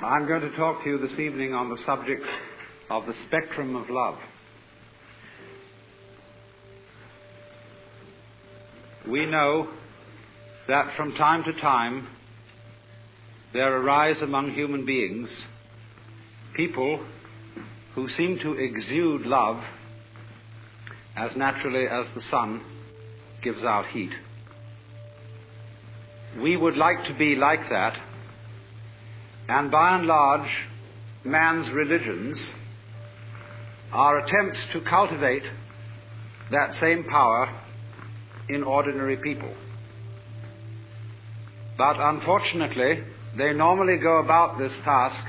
I'm going to talk to you this evening on the subject of the spectrum of love. We know that from time to time there arise among human beings people who seem to exude love as naturally as the sun gives out heat. We would like to be like that, and by and large, man's religions are attempts to cultivate that same power in ordinary people. But unfortunately, they normally go about this task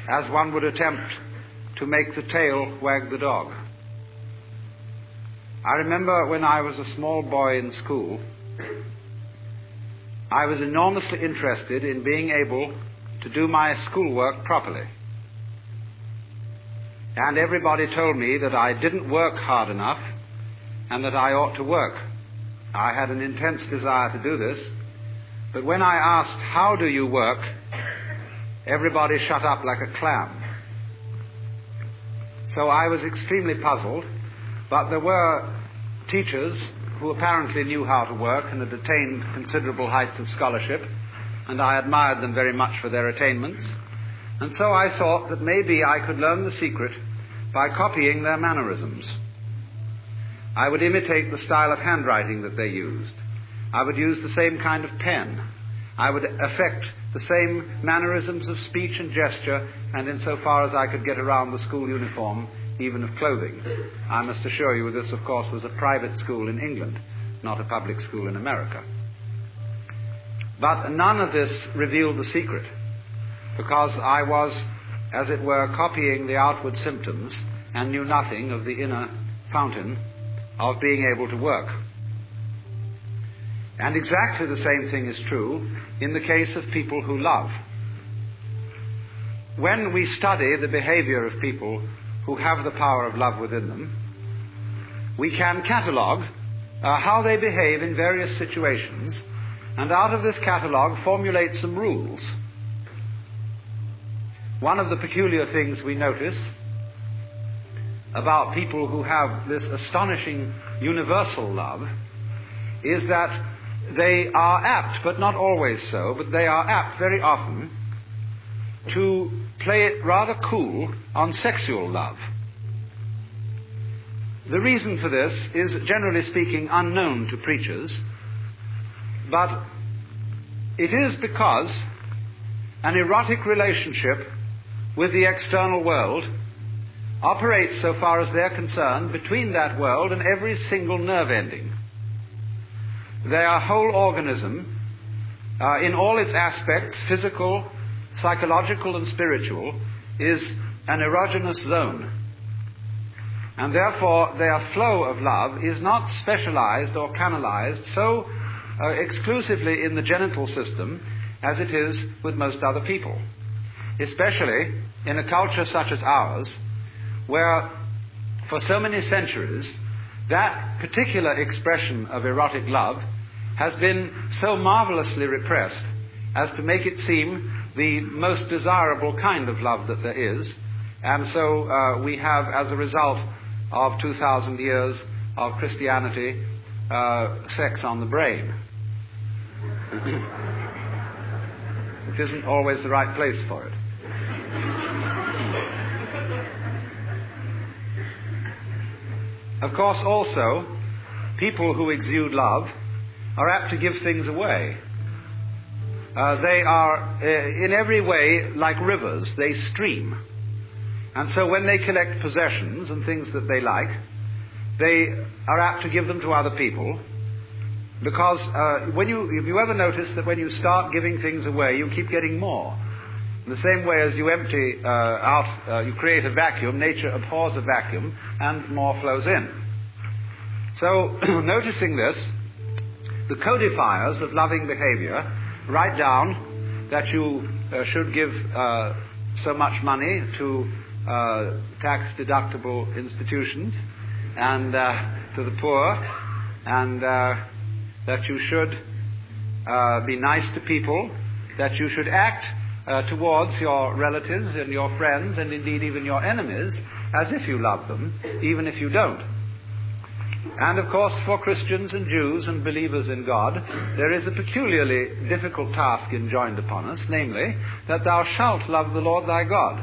as one would attempt to make the tail wag the dog. I remember when I was a small boy in school, I was enormously interested in being able to do my schoolwork properly. And everybody told me that I didn't work hard enough and that I ought to work. I had an intense desire to do this, but when I asked, "How do you work?" everybody shut up like a clam. So I was extremely puzzled, but there were teachers who apparently knew how to work and had attained considerable heights of scholarship, and I admired them very much for their attainments. And so I thought that maybe I could learn the secret by copying their mannerisms. I would imitate the style of handwriting that they used. I would use the same kind of pen. I would affect the same mannerisms of speech and gesture, and insofar as I could get around the school uniform, even of clothing. I must assure you this, of course, was a private school in England, not a public school in America. But none of this revealed the secret, because I was, as it were, copying the outward symptoms and knew nothing of the inner fountain of being able to work. And exactly the same thing is true in the case of people who love. When we study the behavior of people who have the power of love within them, we can catalogue how they behave in various situations, and out of this catalogue formulate some rules. One of the peculiar things we notice about people who have this astonishing universal love is that they are apt, but not always so, but they are apt very often to play it rather cool on sexual love. The reason for this is, generally speaking, unknown to preachers, but it is because an erotic relationship with the external world operates, so far as they're concerned, between that world and every single nerve ending. Their whole organism, in all its aspects, physical, psychological and spiritual, is an erogenous zone. And therefore their flow of love is not specialized or canalized so exclusively in the genital system as it is with most other people. Especially in a culture such as ours, where for so many centuries that particular expression of erotic love has been so marvelously repressed as to make it seem the most desirable kind of love that there is. And so we have, as a result of 2,000 years of Christianity, sex on the brain. Which isn't always the right place for it. Of course, also, people who exude love are apt to give things away. They are, in every way, like rivers. They stream. And so when they collect possessions and things that they like, they are apt to give them to other people, because if you ever notice that when you start giving things away, you keep getting more. In the same way as you empty you create a vacuum, nature abhors a vacuum, and more flows in. So, noticing this, the codifiers of loving behavior write down that you should give so much money to tax-deductible institutions and to the poor, and that you should be nice to people, that you should act towards your relatives and your friends and indeed even your enemies as if you love them, even if you don't. And of course, for Christians and Jews and believers in God, there is a peculiarly difficult task enjoined upon us, namely, that thou shalt love the Lord thy God.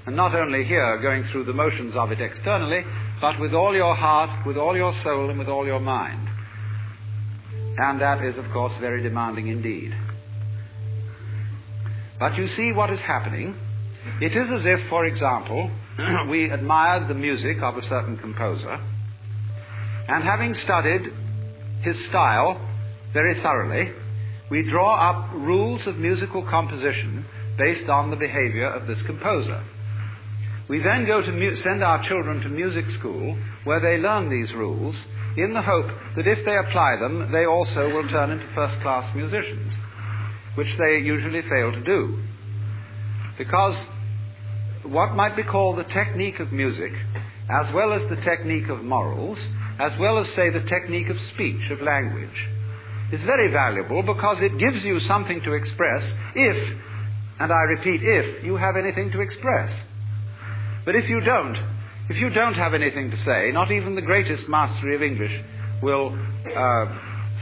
And not only here, going through the motions of it externally, but with all your heart, with all your soul, and with all your mind. And that is, of course, very demanding indeed. But you see what is happening. It is as if, for example, we admired the music of a certain composer, and having studied his style very thoroughly, we draw up rules of musical composition based on the behavior of this composer. We then go to send our children to music school, where they learn these rules, in the hope that if they apply them, they also will turn into first-class musicians, which they usually fail to do. Because what might be called the technique of music, as well as the technique of morals, as well as, say, the technique of speech, of language, is very valuable because it gives you something to express if, and I repeat, if you have anything to express. But if you don't have anything to say, not even the greatest mastery of English will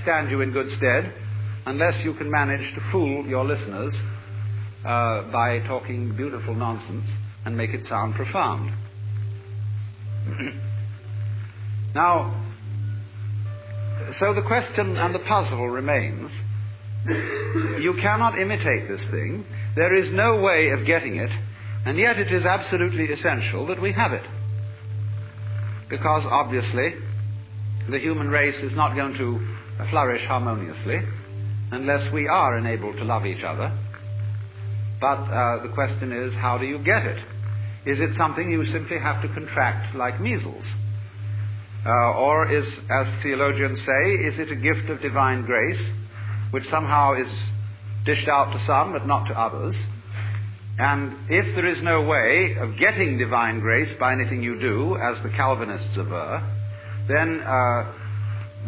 stand you in good stead, unless you can manage to fool your listeners by talking beautiful nonsense and make it sound profound. Now, so the question and the puzzle remains. You cannot imitate this thing. There is no way of getting it, and yet it is absolutely essential that we have it. Because obviously, the human race is not going to flourish harmoniously unless we are enabled to love each other. But the question is, how do you get it? Is it something you simply have to contract like measles? Or is, as theologians say, is it a gift of divine grace, which somehow is dished out to some but not to others? And if there is no way of getting divine grace by anything you do, as the Calvinists aver, then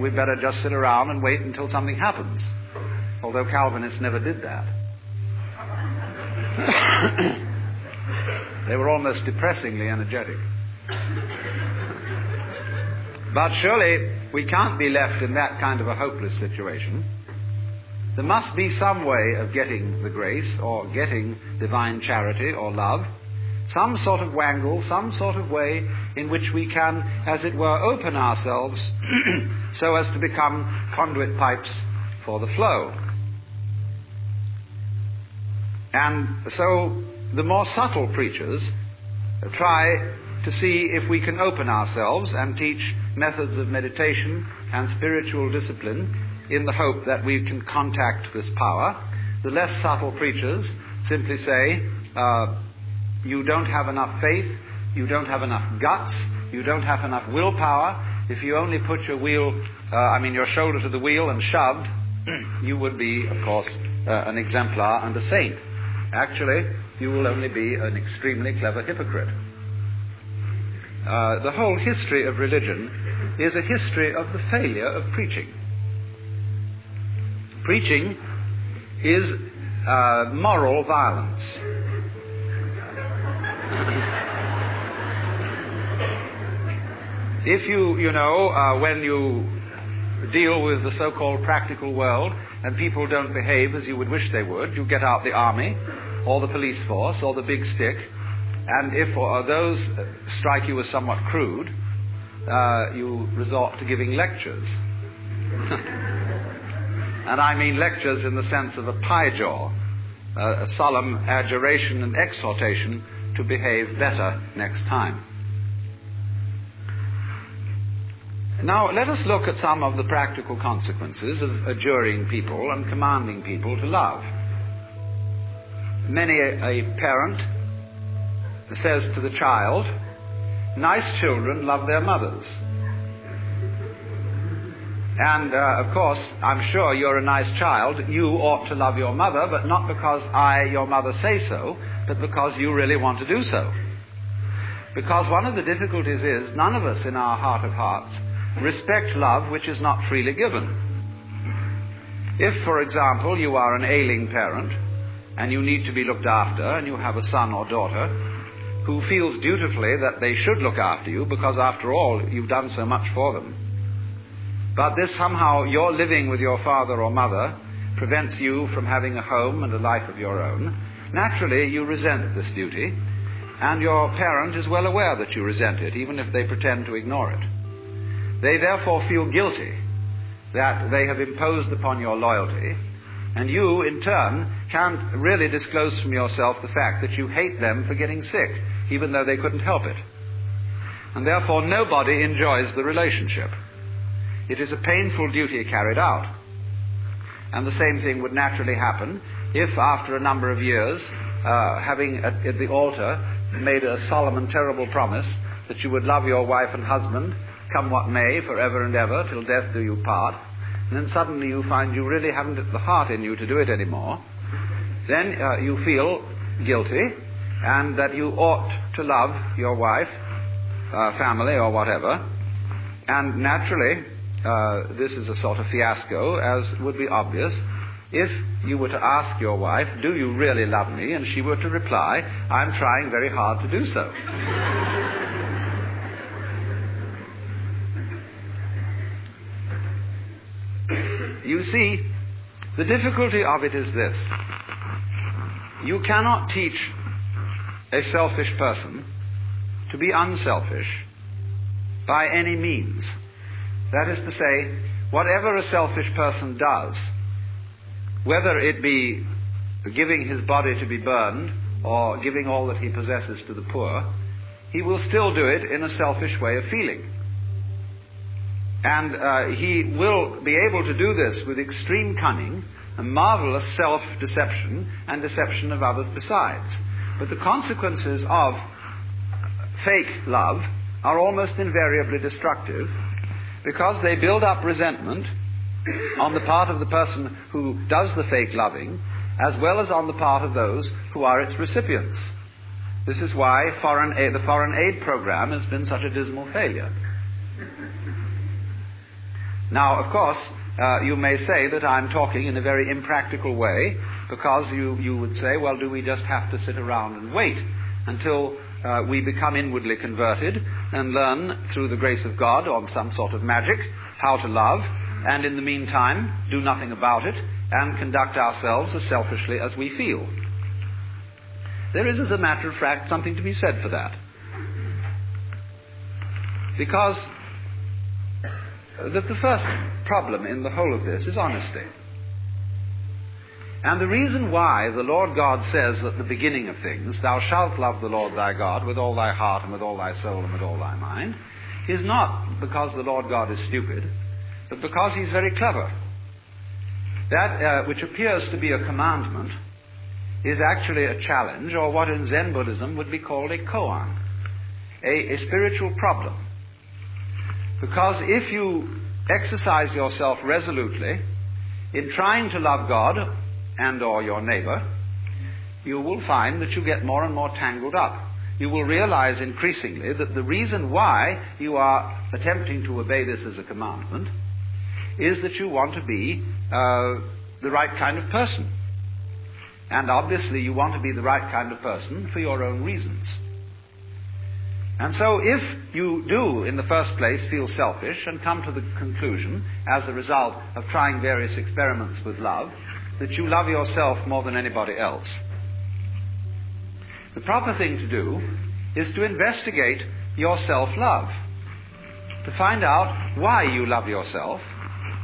we'd better just sit around and wait until something happens. Although Calvinists never did that. They were almost depressingly energetic. But surely we can't be left in that kind of a hopeless situation. There must be some way of getting the grace, or getting divine charity or love, some sort of wangle, some sort of way in which we can, as it were, open ourselves so as to become conduit pipes for the flow. And so the more subtle preachers try to see if we can open ourselves and teach methods of meditation and spiritual discipline in the hope that we can contact this power. The less subtle preachers simply say, you don't have enough faith, you don't have enough guts, you don't have enough willpower. If you only put your your shoulder to the wheel and shoved, you would be, of course, an exemplar and a saint. Actually, you will only be an extremely clever hypocrite. The whole history of religion is a history of the failure of preaching. Preaching is moral violence. If when you deal with the so-called practical world and people don't behave as you would wish they would, you get out the army or the police force or the big stick, and if those strike you as somewhat crude, you resort to giving lectures. And I mean lectures in the sense of a pie jaw, a solemn adjuration and exhortation to behave better next time. Now, let us look at some of the practical consequences of adjuring people and commanding people to love. Many a parent says to the child, nice children love their mothers. And, of course, I'm sure you're a nice child. You ought to love your mother, but not because I, your mother, say so, but because you really want to do so. Because one of the difficulties is none of us in our heart of hearts respect love which is not freely given. If, for example, you are an ailing parent and you need to be looked after, and you have a son or daughter who feels dutifully that they should look after you because, after all, you've done so much for them. But this somehow, your living with your father or mother prevents you from having a home and a life of your own. Naturally, you resent this duty, and your parent is well aware that you resent it, even if they pretend to ignore it. They therefore feel guilty that they have imposed upon your loyalty, and you, in turn, can't really disclose from yourself the fact that you hate them for getting sick, even though they couldn't help it. And therefore nobody enjoys the relationship. It is a painful duty carried out. And the same thing would naturally happen if, after a number of years, having at the altar made a solemn and terrible promise that you would love your wife and husband, come what may, forever and ever, till death do you part, and then suddenly you find you really haven't the heart in you to do it anymore, then you feel guilty, and that you ought to love your wife, family, or whatever, and naturally, this is a sort of fiasco, as would be obvious, if you were to ask your wife, do you really love me? And she were to reply, I'm trying very hard to do so. You see, the difficulty of it is this. You cannot teach a selfish person to be unselfish by any means. That is to say, whatever a selfish person does, whether it be giving his body to be burned or giving all that he possesses to the poor, he will still do it in a selfish way of feeling. And he will be able to do this with extreme cunning and marvelous self-deception and deception of others besides. But the consequences of fake love are almost invariably destructive, because they build up resentment on the part of the person who does the fake loving, as well as on the part of those who are its recipients. This is why the foreign aid program has been such a dismal failure. Now, of course, you may say that I'm talking in a very impractical way, because you would say, well, do we just have to sit around and wait until we become inwardly converted and learn through the grace of God, or some sort of magic, how to love, and in the meantime do nothing about it and conduct ourselves as selfishly as we feel? There is, as a matter of fact, something to be said for that. Because the first problem in the whole of this is honesty. And the reason why the Lord God says at the beginning of things, thou shalt love the Lord thy God with all thy heart and with all thy soul and with all thy mind, is not because the Lord God is stupid, but because he's very clever. That which appears to be a commandment is actually a challenge, or what in Zen Buddhism would be called a koan, a spiritual problem. Because if you exercise yourself resolutely in trying to love God and or your neighbor, you will find that you get more and more tangled up. You will realize increasingly that the reason why you are attempting to obey this as a commandment is that you want to be the right kind of person. And obviously you want to be the right kind of person for your own reasons. And so if you do, in the first place, feel selfish and come to the conclusion, as a result of trying various experiments with love, that you love yourself more than anybody else, the proper thing to do is to investigate your self-love, to find out why you love yourself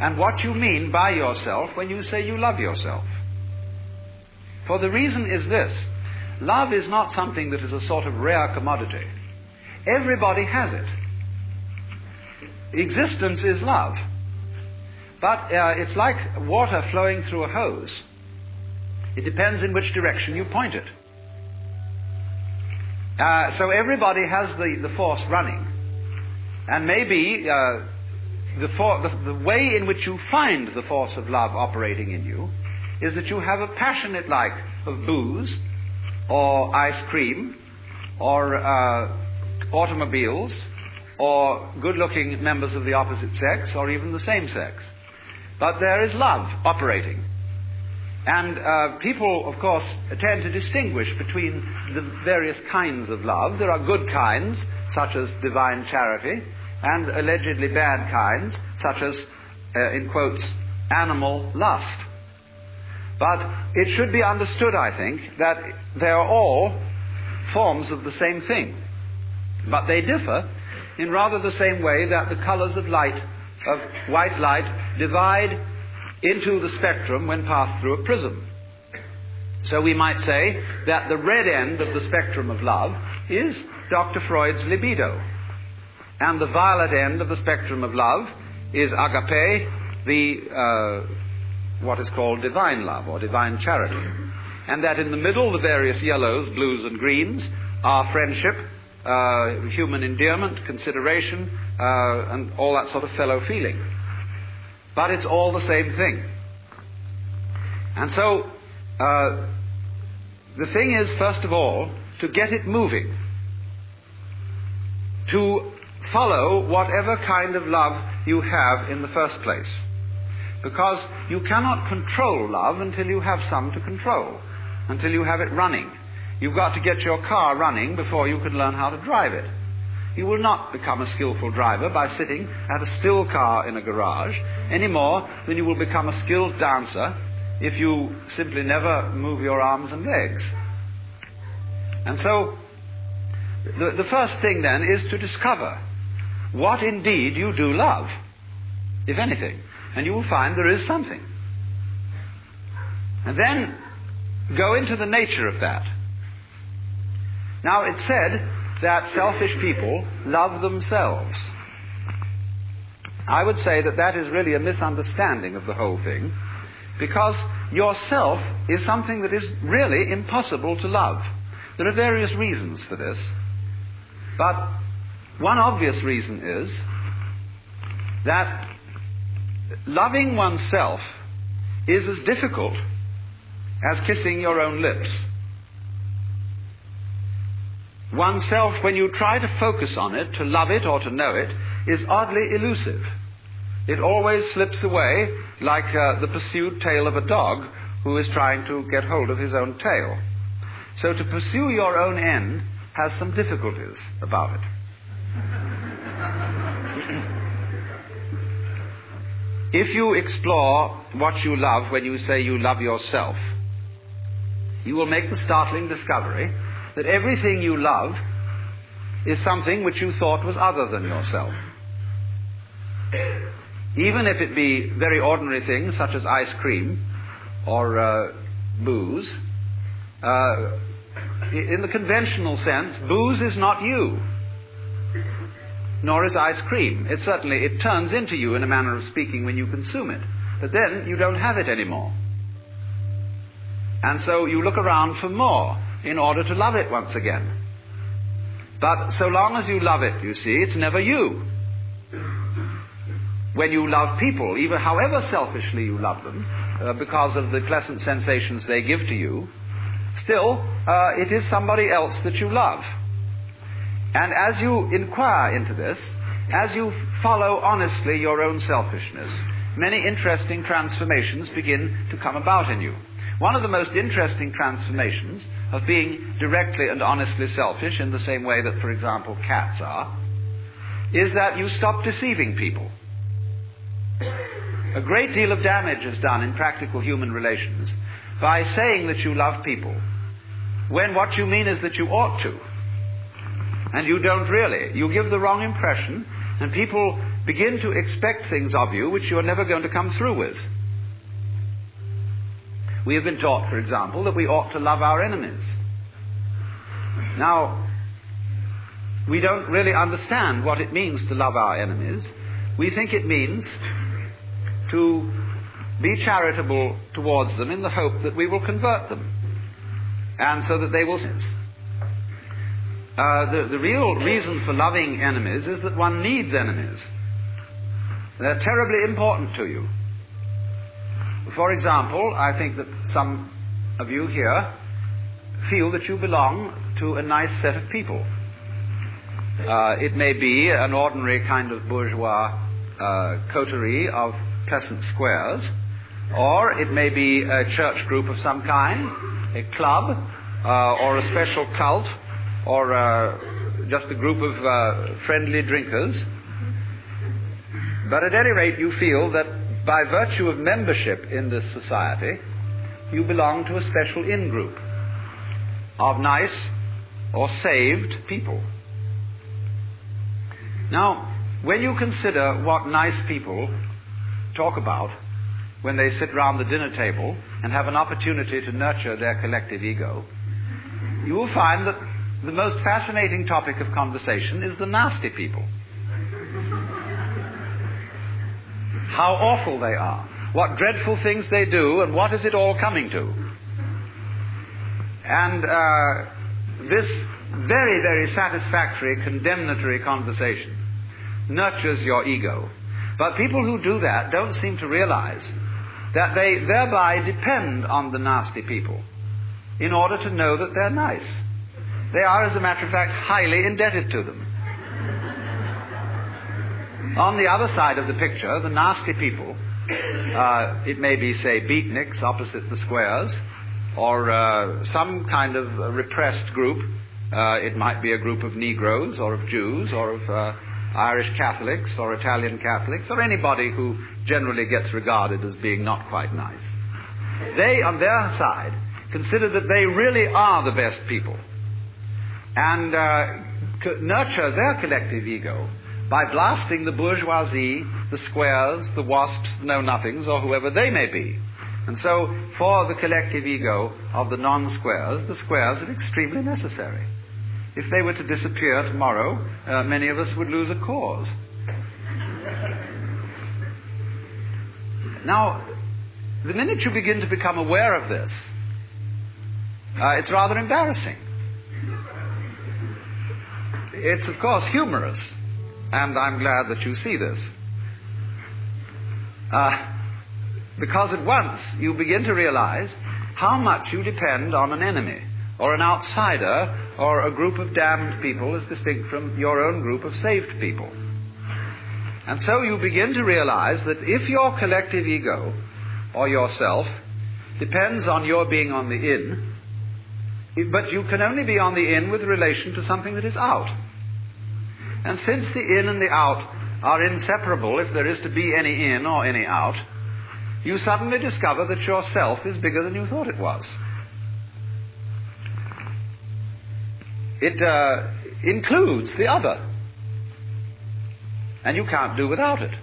and what you mean by yourself when you say you love yourself. For the reason is this: love is not something that is a sort of rare commodity. Everybody has it. Existence is love. But it's like water flowing through a hose. It depends in which direction you point it. So everybody has the force running. And maybe the way in which you find the force of love operating in you is that you have a passionate like of booze, or ice cream, or automobiles, or good-looking members of the opposite sex, or even the same sex. But there is love operating. And people, of course, tend to distinguish between the various kinds of love. There are good kinds, such as divine charity, and allegedly bad kinds, such as, in quotes, animal lust. But it should be understood, I think, that they are all forms of the same thing. But they differ in rather the same way that the colors of light, of white light, divide into the spectrum when passed through a prism. So we might say that the red end of the spectrum of love is Dr. Freud's libido, and the violet end of the spectrum of love is agape, the what is called divine love or divine charity, and that in the middle the various yellows, blues and greens are friendship, human endearment, consideration, and all that sort of fellow feeling. But it's all the same thing. And so the thing is, first of all, to get it moving, to follow whatever kind of love you have in the first place. Because you cannot control love until you have some to control, until you have it running. You've got to get your car running before you can learn how to drive it. You will not become a skillful driver by sitting at a still car in a garage any more than you will become a skilled dancer if you simply never move your arms and legs. And so the first thing then is to discover what indeed you do love, if anything. And you will find there is something. And then go into the nature of that. Now, it's said that selfish people love themselves. I would say that that is really a misunderstanding of the whole thing, because yourself is something that is really impossible to love. There are various reasons for this, but one obvious reason is that loving oneself is as difficult as kissing your own lips. Oneself, when you try to focus on it, to love it or to know it, is oddly elusive. It always slips away like the pursued tail of a dog who is trying to get hold of his own tail. So to pursue your own end has some difficulties about it. If you explore what you love when you say you love yourself, you will make the startling discovery that everything you love is something which you thought was other than yourself. Even if it be very ordinary things such as ice cream or booze, in the conventional sense, booze is not you, nor is ice cream. It turns into you in a manner of speaking when you consume it, but then you don't have it anymore. And so you look around for more in order to love it once again. But so long as you love it, you see, it's never you. When you love people, even however selfishly you love them, because of the pleasant sensations they give to you, still, it is somebody else that you love. And as you inquire into this, as you follow honestly your own selfishness, many interesting transformations begin to come about in you. One of the most interesting transformations of being directly and honestly selfish, in the same way that, for example, cats are, is that you stop deceiving people. A great deal of damage is done in practical human relations by saying that you love people, when what you mean is that you ought to. And you don't really. You give the wrong impression, and people begin to expect things of you which you're never going to come through with. We have been taught, for example, that we ought to love our enemies. Now, we don't really understand what it means to love our enemies. We think it means to be charitable towards them in the hope that we will convert them, and so that they will sin. The real reason for loving enemies is that one needs enemies. They're terribly important to you. For example, I think that some of you here feel that you belong to a nice set of people. It may be an ordinary kind of bourgeois coterie of pleasant squares, or it may be a church group of some kind, a club, or a special cult, or just a group of friendly drinkers. But at any rate, you feel that by virtue of membership in this society, you belong to a special in-group of nice or saved people. Now, when you consider what nice people talk about when they sit round the dinner table and have an opportunity to nurture their collective ego, you will find that the most fascinating topic of conversation is the nasty people. How awful they are, what dreadful things they do, and what is it all coming to. And this very, very satisfactory, condemnatory conversation nurtures your ego. But people who do that don't seem to realize that they thereby depend on the nasty people in order to know that they're nice. They are, as a matter of fact, highly indebted to them. On the other side of the picture, the nasty people, it may be, say, beatniks opposite the squares, or some kind of repressed group. It might be a group of Negroes, or of Jews, or of Irish Catholics, or Italian Catholics, or anybody who generally gets regarded as being not quite nice. They, on their side, consider that they really are the best people, and nurture their collective ego by blasting the bourgeoisie, the squares, the wasps, the know-nothings, or whoever they may be. And so, for the collective ego of the non-squares, the squares are extremely necessary. If they were to disappear tomorrow, many of us would lose a cause. Now, the minute you begin to become aware of this, it's rather embarrassing. It's, of course, humorous, and I'm glad that you see this. Because at once you begin to realize how much you depend on an enemy, or an outsider, or a group of damned people as distinct from your own group of saved people. And so you begin to realize that if your collective ego, or yourself, depends on your being on the in, but you can only be on the in with relation to something that is out. And since the in and the out are inseparable, if there is to be any in or any out, you suddenly discover that yourself is bigger than you thought it was. It includes the other, and you can't do without it.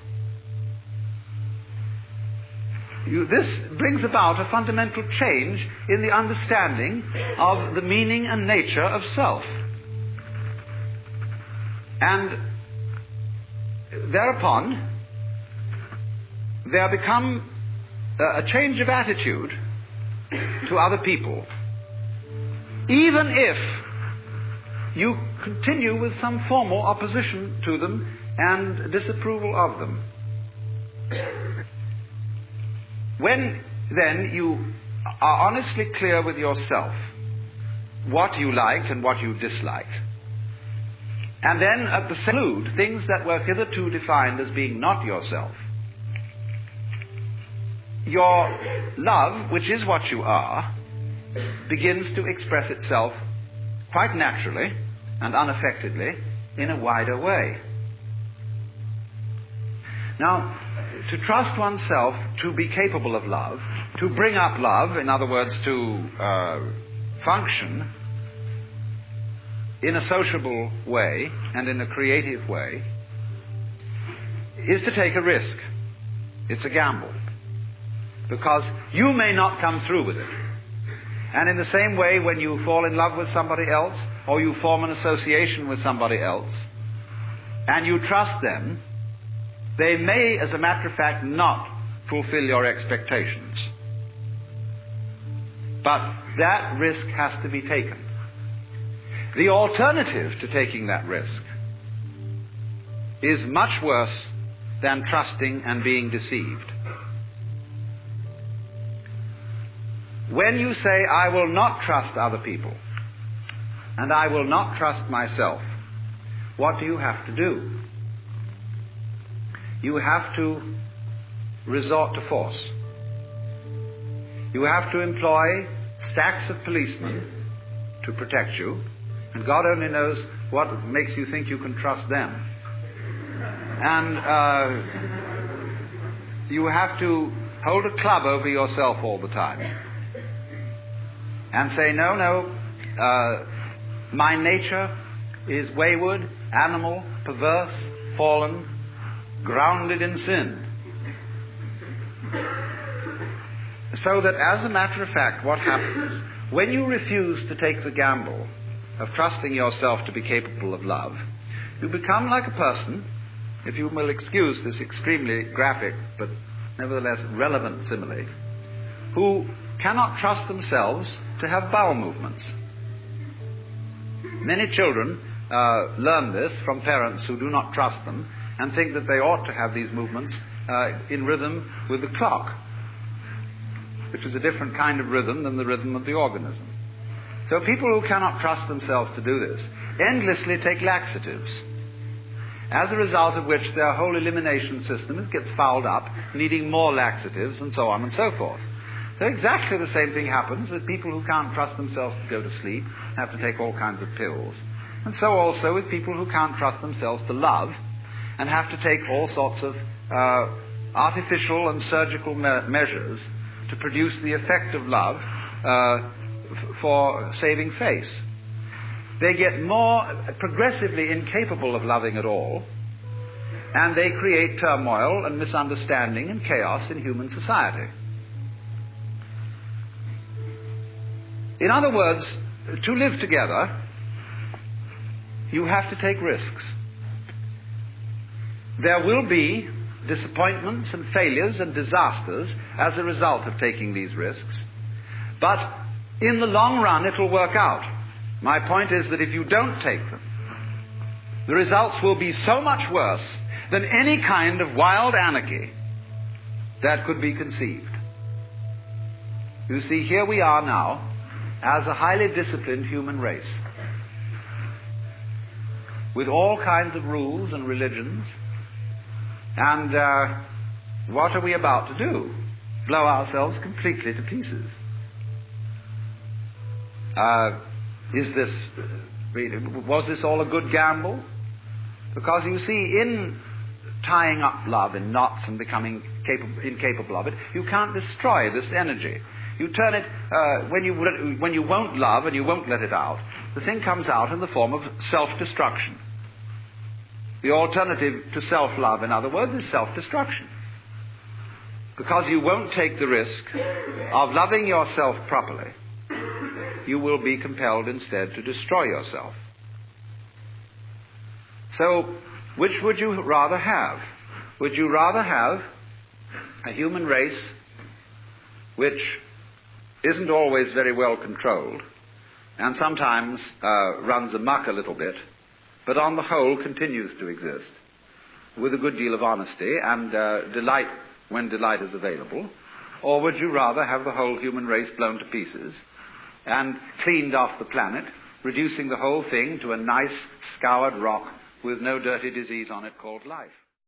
This brings about a fundamental change in the understanding of the meaning and nature of self. And thereupon, there become a change of attitude to other people, even if you continue with some formal opposition to them and disapproval of them. When, then, you are honestly clear with yourself what you like and what you dislike, and then at the same time, things that were hitherto defined as being not yourself, your love, which is what you are, begins to express itself quite naturally and unaffectedly in a wider way. Now, to trust oneself to be capable of love, to bring up love, in other words, to function in a sociable way and in a creative way, is to take a risk. It's a gamble. Because you may not come through with it. And in the same way, when you fall in love with somebody else, or you form an association with somebody else, and you trust them, they may, as a matter of fact, not fulfill your expectations. But that risk has to be taken. The alternative to taking that risk is much worse than trusting and being deceived. When you say, I will not trust other people, and I will not trust myself, what do you have to do? You have to resort to force. You have to employ stacks of policemen to protect you, and God only knows what makes you think you can trust them. And you have to hold a club over yourself all the time and say, no, my nature is wayward, animal, perverse, fallen, grounded in sin. So that, as a matter of fact, what happens, when you refuse to take the gamble of trusting yourself to be capable of love, you become like a person, if you will excuse this extremely graphic but nevertheless relevant simile, who cannot trust themselves to have bowel movements. Many children learn this from parents who do not trust them and think that they ought to have these movements in rhythm with the clock, which is a different kind of rhythm than the rhythm of the organism. So people who cannot trust themselves to do this endlessly take laxatives, as a result of which their whole elimination system gets fouled up, needing more laxatives and so on and so forth. So exactly the same thing happens with people who can't trust themselves to go to sleep, have to take all kinds of pills. And so also with people who can't trust themselves to love and have to take all sorts of artificial and surgical measures to produce the effect of love for saving face. They get more progressively incapable of loving at all, and they create turmoil and misunderstanding and chaos in human society. In other words, to live together, you have to take risks. There will be disappointments and failures and disasters as a result of taking these risks, but in the long run it will work out. My point is that if you don't take them, the results will be so much worse than any kind of wild anarchy that could be conceived. You see, here we are now as a highly disciplined human race, with all kinds of rules and religions, and what are we about to do? Blow ourselves completely to pieces. Was this all a good gamble? Because you see, in tying up love in knots and becoming incapable of it, you can't destroy this energy. You turn it, when you won't love and you won't let it out, the thing comes out in the form of self-destruction. The alternative to self-love, in other words, is self-destruction. Because you won't take the risk of loving yourself properly, you will be compelled instead to destroy yourself. So, which would you rather have? Would you rather have a human race which isn't always very well controlled and sometimes runs amok a little bit, but on the whole continues to exist with a good deal of honesty and delight when delight is available? Or would you rather have the whole human race blown to pieces and cleaned off the planet, reducing the whole thing to a nice scoured rock with no dirty disease on it called life?